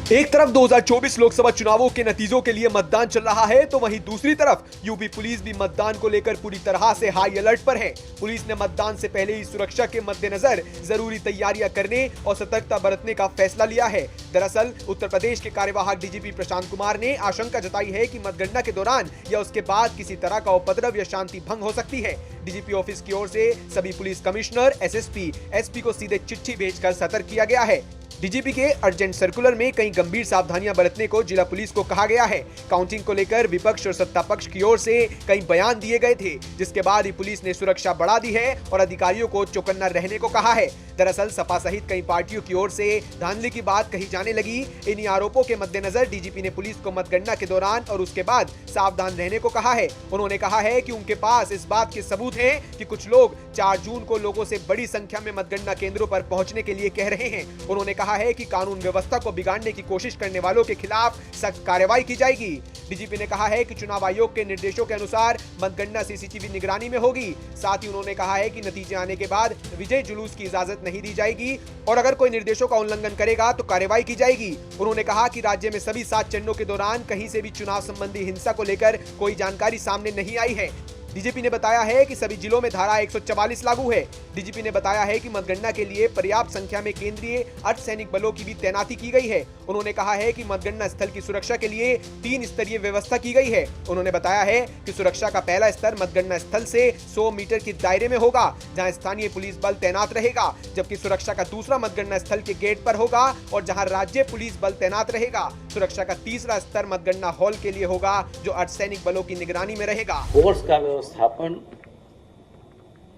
एक तरफ 2024 लोकसभा चुनावों के नतीजों के लिए मतदान चल रहा है, तो वहीं दूसरी तरफ यूपी पुलिस भी मतदान को लेकर पूरी तरह से हाई अलर्ट पर है। पुलिस ने मतदान से पहले ही सुरक्षा के मद्देनजर जरूरी तैयारियां करने और सतर्कता बरतने का फैसला लिया है। दरअसल उत्तर प्रदेश के कार्यवाहक डीजीपी प्रशांत कुमार ने आशंका जताई है कि मतगणना के दौरान या उसके बाद किसी तरह का उपद्रव या शांति भंग हो सकती है। डीजीपी ऑफिस की ओर से सभी पुलिस कमिश्नर, एसएसपी, एसपी को सीधे चिट्ठी भेजकर सतर्क किया गया है। डीजीपी के अर्जेंट सर्कुलर में कई गंभीर सावधानियां बरतने को जिला पुलिस को कहा गया है। काउंटिंग को लेकर विपक्ष और सत्ता पक्ष की ओर से कई बयान दिए गए थे, जिसके बाद ही पुलिस ने सुरक्षा बढ़ा दी है और अधिकारियों को चौकन्ना रहने को कहा है। दरअसल सपा सहित कई पार्टियों की ओर से धांधली की बात कही जाने लगी। इन्हीं आरोपों के मद्देनजर डीजीपी ने पुलिस को मतगणना के दौरान और उसके बाद सावधान रहने को कहा है। उन्होंने कहा है कि उनके पास इस बात के सबूत हैं कि कुछ लोग 4 जून को लोगों से बड़ी संख्या में मतगणना केंद्रों पर पहुंचने के लिए कह रहे हैं। उन्होंने कहा है कि कानून व्यवस्था को बिगाड़ने की कोशिश करने वालों के खिलाफ सख्त कार्रवाई की जाएगी। डीजीपी ने कहा है कि चुनाव आयोग के निर्देशों के अनुसार मतगणना सीसीटीवी निगरानी में होगी। साथ ही उन्होंने कहा है कि नतीजे आने के बाद विजय जुलूस की इजाजत नहीं दी जाएगी और अगर कोई निर्देशों का उल्लंघन करेगा तो कार्रवाई की जाएगी। उन्होंने कहा कि राज्य में सभी 7 चरणों के दौरान कहीं से भी चुनाव संबंधी हिंसा को लेकर कोई जानकारी सामने नहीं आई है। डीजीपी ने बताया है कि सभी जिलों में धारा 144 लागू है। डीजीपी ने बताया है कि मतगणना के लिए पर्याप्त संख्या में केंद्रीय अर्धसैनिक बलों की भी तैनाती की गई है। उन्होंने कहा है कि मतगणना स्थल की सुरक्षा के लिए 3 स्तरीय व्यवस्था की गई है। उन्होंने बताया है कि सुरक्षा का पहला स्तर मतगणना स्थल से 100 मीटर के दायरे में होगा, जहां स्थानीय पुलिस बल तैनात रहेगा, जबकि सुरक्षा का दूसरा मतगणना स्थल के गेट पर होगा और जहां राज्य पुलिस बल तैनात रहेगा। सुरक्षा का तीसरा स्तर मतगणना हॉल के लिए होगा, जो अर्धसैनिक बलों की निगरानी में रहेगा। फोर्स का व्यवस्थापन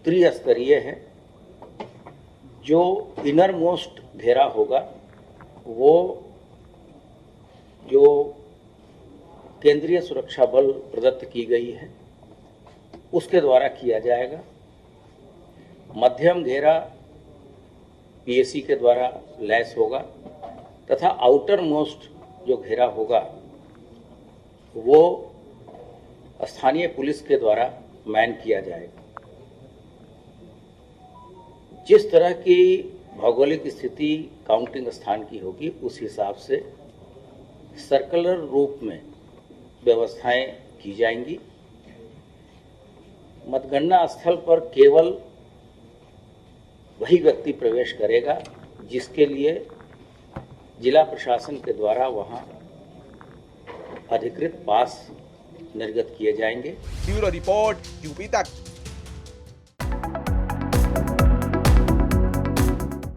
त्रिस्तरीय है। जो इनर मोस्ट घेरा होगा वो जो केंद्रीय सुरक्षा बल प्रदत्त की गई है उसके द्वारा किया जाएगा। मध्यम घेरा पीएसी के द्वारा लैस होगा तथा आउटर मोस्ट जो घेरा होगा वो स्थानीय पुलिस के द्वारा मैन किया जाएगा। जिस तरह की भौगोलिक स्थिति काउंटिंग स्थान की होगी उस हिसाब से सर्कुलर रूप में व्यवस्थाएं की जाएंगी। मतगणना स्थल पर केवल वही व्यक्ति प्रवेश करेगा जिसके लिए जिला प्रशासन के द्वारा वहां अधिकृत पास निर्गत किए जाएंगे। ब्यूरो रिपोर्ट यूपी तक।